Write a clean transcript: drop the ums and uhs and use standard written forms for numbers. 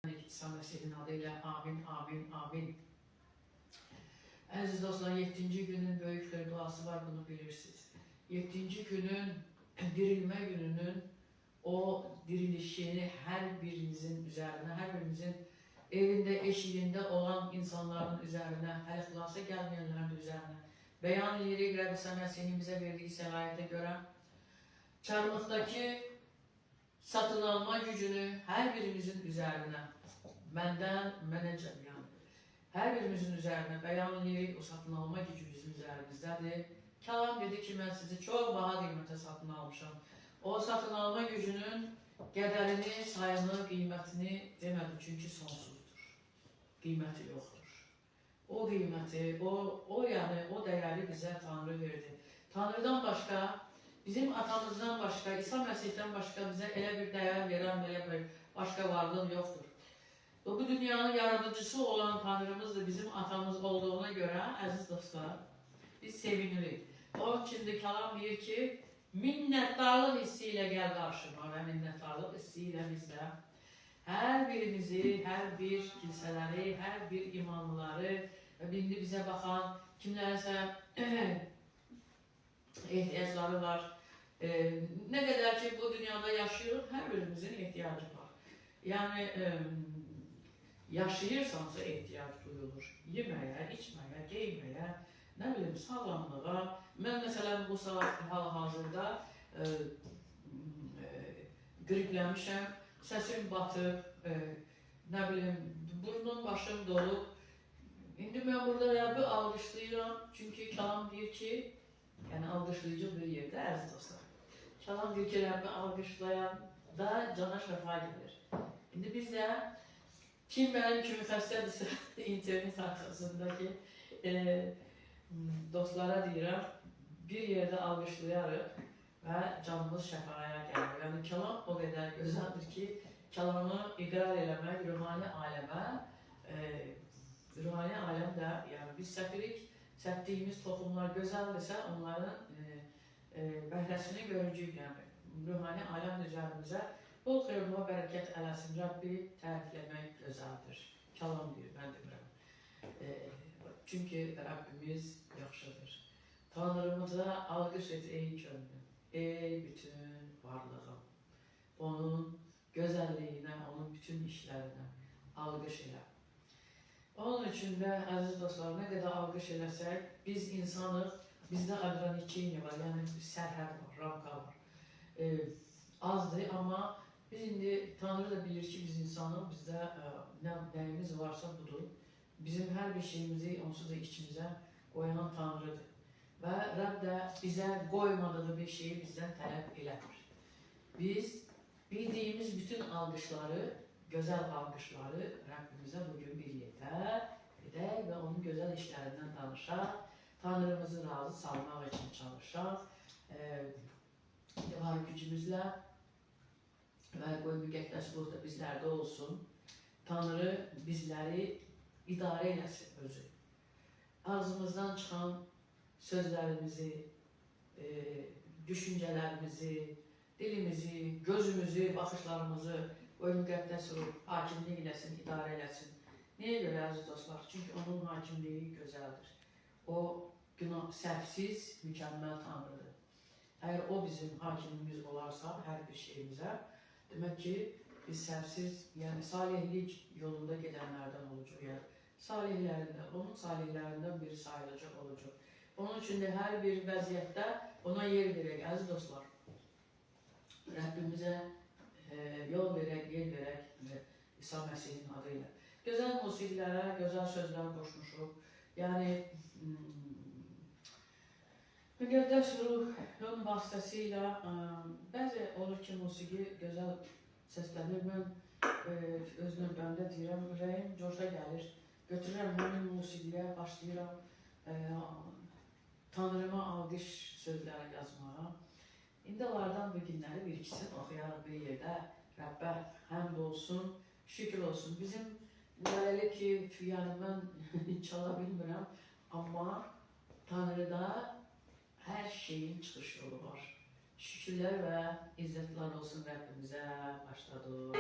İsa Mesih'in adıyla amin, amin, amin. Aziz dostlar, 7. günün böyükleri duası var, bunu bilirsiniz. 7. günün, dirilme gününün o dirilişini her birinizin üzerine, her birinizin evinde, eşiğinde olan insanların üzerine, hele hilasa gelmeyenlerin üzerine beyan edirik. Rəbb İsa Mesih'in bize verdiği səlahiyyətə görə çarmıqdaki satın alma gücünü her birimizin üzerine, məndən, mənə cəmiyyən, hər birimizin üzerine beyan edirik. O satın alma gücü bizim üzerimizdədir. Kəlam dedi ki, mən sizi çox baha qiymətə satın almışam. O satın alma gücünün qədərini, sayını, qiymətini demədi, çünki sonsuzdur. Qiyməti yoxdur. O qiyməti, yəni o dəyəri bizə Tanrı verdi. Tanrıdan başqa, bizim atamızdan başqa, İsa Məsihdən başqa bizə elə bir dəyər verən, belə bir başqa varlıq yoxdur. Bu dünyanın yaradıcısı olan Tanrımız da bizim atamız olduğuna göre, aziz dostlar, biz sevinirik. O şimdi kəlam deyir ki, minnətdarlıq hissi ilə gəl qarşıma və minnətdarlıq hissi ilə bizdə hər birimizi, hər bir kilsələri, hər bir imanlıları və indi bizə baxan kimlərsə ehtiyacları var. Ne qədər ki bu dünyada yaşayırıq, hər birimizin ihtiyacı var. Yəni, yaşayırsansa ehtiyac duyulur. Yeməyə, içməyə, geyməyə, nə bilim, sağlamlığa. Mən məsələn bu saat hal-hazırda qriplənmişəm, səsim batıb, nə bilim, burnum, başım dolub. İndi mən burada Rəbbi alqışlayıram, çünki kəlam deyir ki, yəni alqışlayıcı bir yerdə, əziz dostlar. Kəlam deyir ki, Rəbbi alqışlayan da cana şəfa gedir. İndi biz də kim benim kimi xəstədirsə, internet arxasındakı dostlara deyirəm, bir yerdə alqışlayarıq və canımız şəfaya gəlir. Yəni, kəlam o qədər gözəldir ki, kəlamı iqrar eləmək ruhani aləmə, ruhani aləm də, yəni biz səpirik, səpdiyimiz toxumlar gözəldirsə, onların bəhrəsini görəcəyik, yəni ruhani aləm üzərimizə bol xeyirli bərəkət eləsin. Rəbbi tərifləmək gözəldir. Kəlam deyir, mən demirəm. Çünki Rəbbimiz yaxşıdır. Tanrımıza alqış et ey könlüm, ey bütün varlığım. Onun gözəlliyinə, onun bütün işlərinə alqış elə. Onun üçün də, əziz dostlar, nə qədər alqış eləsək, biz insanıq, bizdə aqraniçiyni var, yəni sərhəd var, ramka var. Azdır, amma biz indi Tanrı da bilir ki, biz insanıq, bizdə nəyimiz varsa budur. Bizim hər bir şeyimizi onsuz da içimizə qoyan Tanrıdır. Və Rəbb də bizə qoymadığı bir şeyi bizdən tələb eləmir. Biz bildiyimiz bütün alqışları, gözəl alqışları Rəbbimizə bugün bir yerdə edək və onun gözəl işlərindən danışaq. Tanrımızı razı salmaq üçün çalışaq. Var gücümüzlə və qoy müqəddəs ruh da bizlərdə olsun. Tanrı bizləri idarə eləsin özü. Ağzımızdan çıxan sözlərimizi, düşüncələrimizi, dilimizi, gözümüzü, baxışlarımızı qoy müqəddəs ruh hakimlik eləsin, idarə eləsin. Niyə görə, əziz dostlar? Çünki onun hakimliyi gözəldir. O səhvsiz, mükəmməl Tanrıdır. Əgər o bizim hakimimiz olarsa hər bir şeyimizə, demək ki, biz səhvsiz, yəni salihlik yolunda gedənlərdən olacaq. Yəni, salihlərində, onun salihlərindən biri sayılacaq olacaq. Onun üçün də hər bir vəziyyətdə ona yer verək, əziz dostlar. Rəbbimizə yol verək, yer verək İsa Məsihin adıyla. Gözəl musiqilərə, gözəl sözlər qoşmuşuq. Yəni, müqəddəs ruhun vasitəsilə bəzi olur ki, musiqi gözəl səslənir. Mən öz növbəmdə deyirəm, ürəyim coşa gəlir. Götürürəm həmin musiqiyə, başlayıram Tanrıma alqış sözləri yazmağa. İndi onlardan bu günləri bir ikisini oxuyarıq bir yerdə. Rəbbə həmd olsun, şükür olsun. Bizim elə ki, yəni mən çala bilmirəm, amma Tanrıda her şeyin çıxış yolu var. Şükürlər və izzətlər olsun Rəbbimizə. Başladı.